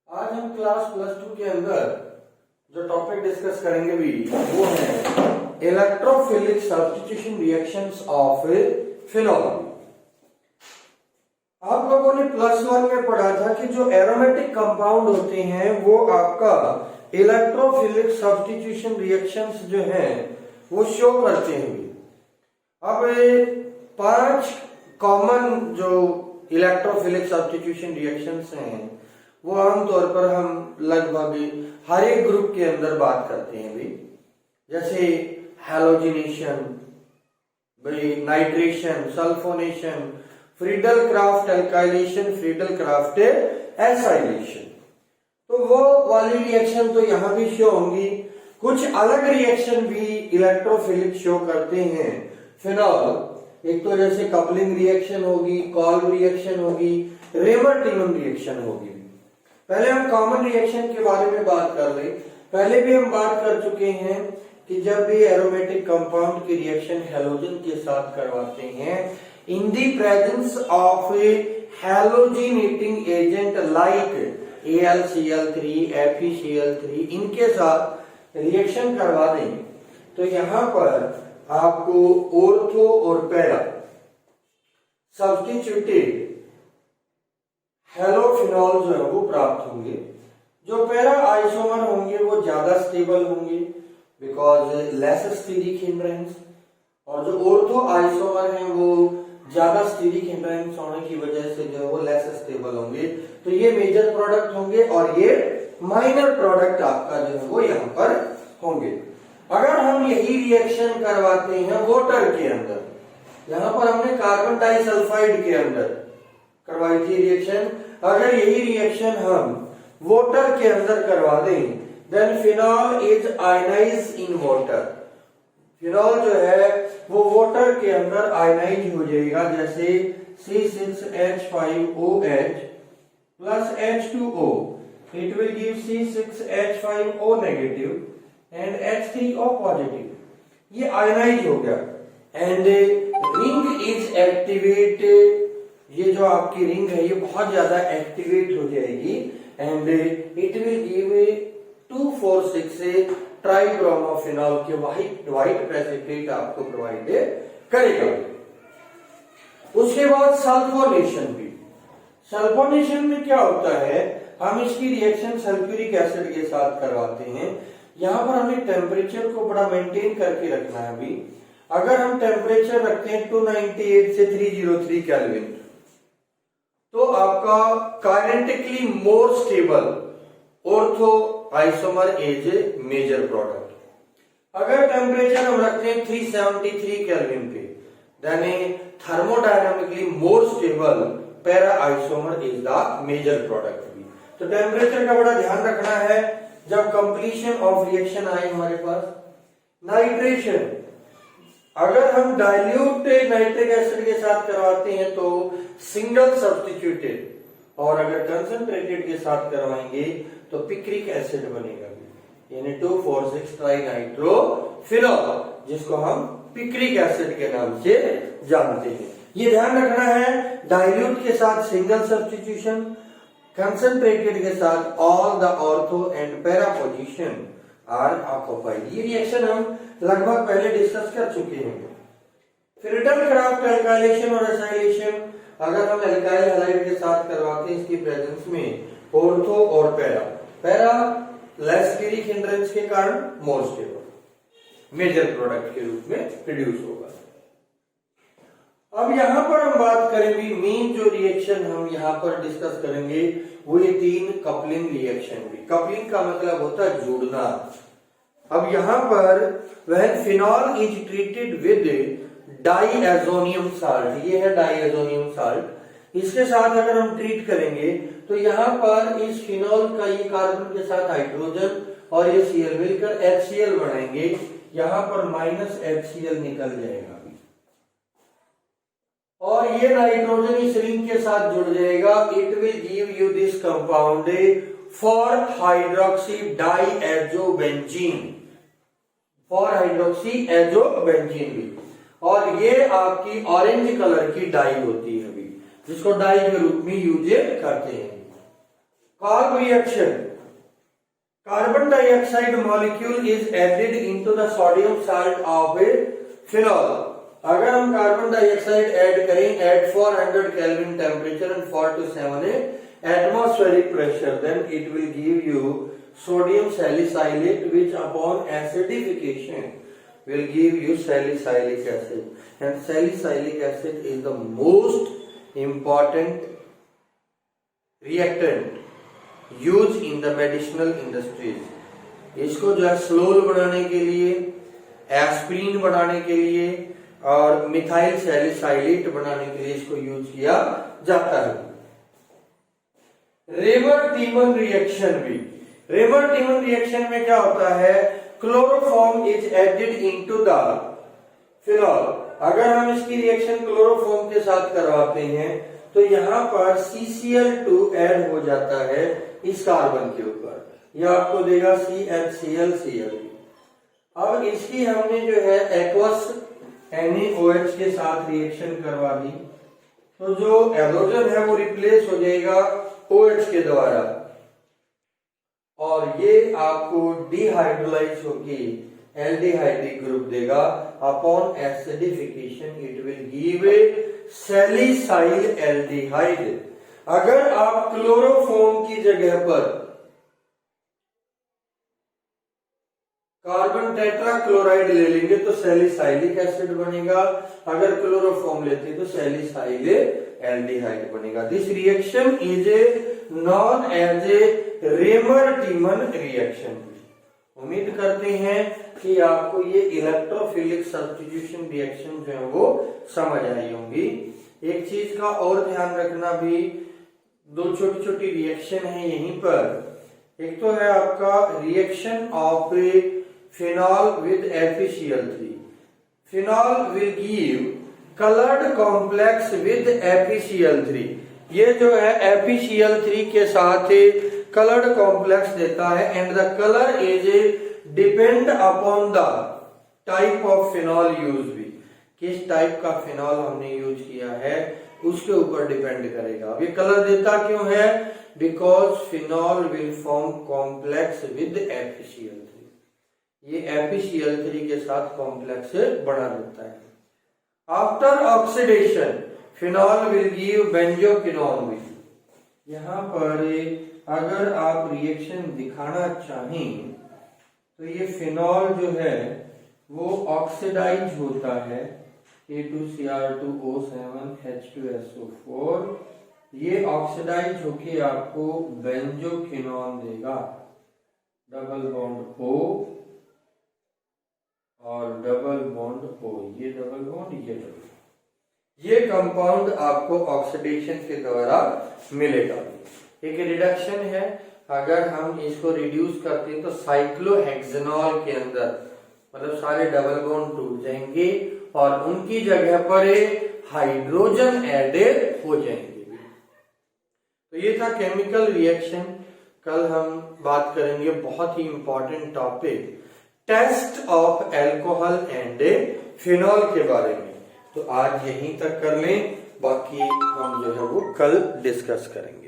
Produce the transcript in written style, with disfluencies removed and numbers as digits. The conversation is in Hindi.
आज हम क्लास +2 के अंदर जो टॉपिक डिस्कस करेंगे भी वो है electrophilic substitution reactions of phenol. आप लोगों ने +1 में पढ़ा था कि जो एरोमेटिक कंपाउंड होते हैं वो आपका इलेक्ट्रोफिलिक सब्स्टिट्यूशन रिएक्शंस जो है वो शो करते हैं। अब 5 कॉमन जो इलेक्ट्रोफिलिक सब्स्टिट्यूशन रिएक्शंस हैं वो आमतौर पर हम लगभग हर एक ग्रुप के अंदर बात करते हैं भी, जैसे halogenation, nitration, sulphonation, Friedel Crafts alkylation, Friedel Crafts acylation. तो वो वाली रिएक्शन तो यहां भी शो होंगी। कुछ अलग रिएक्शन भी इलेक्ट्रोफिलिक शो करते हैं फिनॉल। एक तो जैसे कपलिंग रिएक्शन होगी, कॉल्ब रिएक्शन होगी, रेमर-टिमन रिएक्शन होगी। पहले हम कॉमन रिएक्शन के बारे में बात कर ले। पहले भी हम बात कर चुके हैं कि जब भी एरोमेटिक कंपाउंड की रिएक्शन हैलोजन के साथ करवाते हैं in the presence of a halogenating agent like AlCl3, FeCl3, इनके साथ रिएक्शन करवा देंगे तो यहां पर आपको ऑर्थो और पैरा सब्स्टिट्यूटेड हेलोफिनॉल जो है वो प्राप्त होंगे। जो पैरा आइसोमर होंगे वो ज्यादा स्टेबल होंगे बिकॉज लेस स्टीरिक हिंड्रेंस, और जो ऑर्थो आइसोमर हैं वो ज्यादा स्टीरिक हिंड्रेंस होने की वजह से जो है वो लेस स्टेबल होंगे। तो ये मेजर प्रोडक्ट होंगे और ये माइनर प्रोडक्ट आपका जो है वो यहाँ पर होंगे। अगर हम यही रिएक्शन करवाते हैं वाटर के अंदर, यहाँ पर हमने कार्बन डाइसल्फाइड के अंदर करवाई थी रिएक्शन, अगर यही रिएक्शन हम वाटर के अंदर करवा दें then phenol is ionized in water. Phenol जो है वो वाटर के अंदर आयनाइज हो जाएगा, जैसे C6H5OH plus H2O, it will give C6H5O negative and H3O positive। ये आयनाइज हो गया एंड रिंग इज एक्टिवेटेड। ये जो आपकी रिंग है ये बहुत ज्यादा एक्टिवेट हो जाएगी and it will give 2,4,6 tribromophenol के व्हाइट प्रेसिपिटेट आपको प्रोवाइड करेगा। उसके बाद सल्फोनेशन भी। सल्फोनेशन में क्या होता है, हम इसकी रिएक्शन सल्फ्यूरिक एसिड के साथ करवाते हैं। यहां पर हमें टेम्परेचर को बड़ा मेंटेन करके रखना है। अभी अगर हम टेम्परेचर रखते हैं 298 से 303 केल्विन तो आपका kinetically more stable ortho isomer is major product. अगर टेम्परेचर हम रखते हैं 373 केल्विन पे then thermodynamically more stable para isomer is the major product भी। तो टेम्परेचर का बड़ा ध्यान रखना है जब कंप्लीशन ऑफ रिएक्शन आए हमारे पास। नाइट्रेशन, अगर हम डाइल्यूट नाइट्रिक एसिड के साथ करवाते हैं तो सिंगल सब्स्टिट्यूटेड, और अगर कंसंट्रेटेड के साथ करवाएंगे तो पिक्रिक एसिड बनेगा, यानी 2,4,6 ट्राइनाइट्रोफिनॉल, जिसको हम पिक्रिक एसिड के नाम से जानते हैं। ये ध्यान रखना है, डाइल्यूट के साथ सिंगल सब्स्टिट्यूशन, कंसंट्रेटेड के साथ all the ortho and para position are occupied. ये रिएक्शन हम लगभग पहले डिस्कस कर चुके हैं। फ्रीडल क्राफ्ट एल्काइलेशन और एसाइलेशन, अगर हम एल्काइल हैलाइड के साथ करवाते हैं इसकी प्रेजेंस में ऑर्थो और पैरा लेस स्टीरिक हिंड्रेंस के कारण मोर स्टेबल मेजर प्रोडक्ट के रूप में प्रोड्यूस होगा। अब यहां पर हम बात करेंगे मेन जो रिएक्शन हम यहां पर डिस्कस करेंगे वो ये 3 कपलिंग रिएक्शन भी। कपलिंग का मतलब होता है जोड़ना। अब यहां पर when phenol is treated with diazonium salt, ये है डाइएजोनियम साल्ट, इसके साथ अगर हम ट्रीट करेंगे तो यहां पर इस फिनॉल का ये कार्बन के साथ हाइड्रोजन और ये Cl मिलकर HCl बनाएंगे, यहां पर -HCl निकल जाएगा और ये नाइट्रोजन इस रिंग के साथ जुड़ जाएगा। It will give you this compound four hydroxy diazobenzene, four hydroxy azobenzene भी, और ये आपकी ऑरेंज कलर की डाई होती है अभी, जिसको डाई के रूप में यूज करते हैं। Calm reaction. Carbon dioxide molecule is added into the sodium salt of a phenol. अगर हम कार्बन डाइऑक्साइड ऐड करें at 400 Kelvin temperature and 4 to 7 atmospheric pressure, then it will give you sodium salicylate, which upon acidification will give you salicylic acid. And salicylic acid is the most important reactant used in the medicinal industries. इसको जो है स्लोल बनाने के लिए, एस्पिरिन बनाने के लिए और मिथाइल सैलिसाइलेट बनाने के लिए इसको यूज किया जाता है। रेमर-टीमन रिएक्शन भी, रेमर-टीमन रिएक्शन में क्या होता है, chloroform is added into the phenol. अगर हम इसकी रिएक्शन क्लोरोफॉर्म के साथ करवाते हैं तो यहाँ पर CCl2 ऐड हो जाता है इस कार्बन के ऊपर, यह आपको देगा CHCl अब इसकी हमने जो है एक्वस NaOH के साथ रिएक्शन करवा दी तो जो हाइड्रोजन है वो रिप्लेस हो जाएगा OH के द्वारा और ये आपको डिहाइड्रोलाइज होके एल्डिहाइड ग्रुप देगा। Upon acidification it will give a salicyl aldehyde. अगर आप क्लोरोफॉर्म की जगह पर कार्बन टेट्राक्लोराइड ले लेंगे तो सैलिसाइलिक एसिड बनेगा, अगर क्लोरोफॉर्म लेते तो सैलिसाइल एल्डिहाइड बनेगा। This reaction is a known as a Reimer Tiemann reaction. उम्मीद करते हैं कि आपको ये इलेक्ट्रोफिलिक सब्स्टिट्यूशन रिएक्शन जो है वो समझ आई होंगी। एक चीज का और ध्यान रखना भी, दो छोटी छोटी रिएक्शन है यहीं पर। एक तो है आपका reaction of phenol with FeCl3। Phenol will give coloured complex with FeCl3। ये जो है FeCl3 के साथ कलर्ड कॉम्प्लेक्स देता है and the colour is depend upon the type of phenol use भी, किस टाइप का फिनॉल हमने यूज किया है उसके ऊपर डिपेंड करेगा। अब ये कलर देता क्यों है, because phenol will form complex with FeCl3। ये FeCl3 के साथ कॉम्प्लेक्स बना देता है। After oxidation phenol will give benzoquinone भी। यहाँ पर अगर आप रिएक्शन दिखाना चाहें तो ये फिनॉल जो है वो ऑक्सीडाइज होता है K2Cr2O7 H2SO4। ये ऑक्सीडाइज होके आपको बेंजोक्विनोन देगा, डबल बॉन्ड O और डबल बॉन्ड O, ये डबल बॉन्ड ये डबल, ये कंपाउंड आपको ऑक्सीडेशन के द्वारा मिलेगा। एक रिडक्शन है, अगर हम इसको रिड्यूस करते हैं तो साइक्लोहेक्सेनॉल के अंदर मतलब सारे डबल बॉन्ड टूट जाएंगे और उनकी जगह पर हाइड्रोजन एडेड हो जाएंगे। तो ये था केमिकल रिएक्शन। कल हम बात करेंगे बहुत ही important topic test of alcohol and phenol के बारे में। तो आज यहीं तक कर लें, बाकी हम जो है वो कल डिस्कस करेंगे।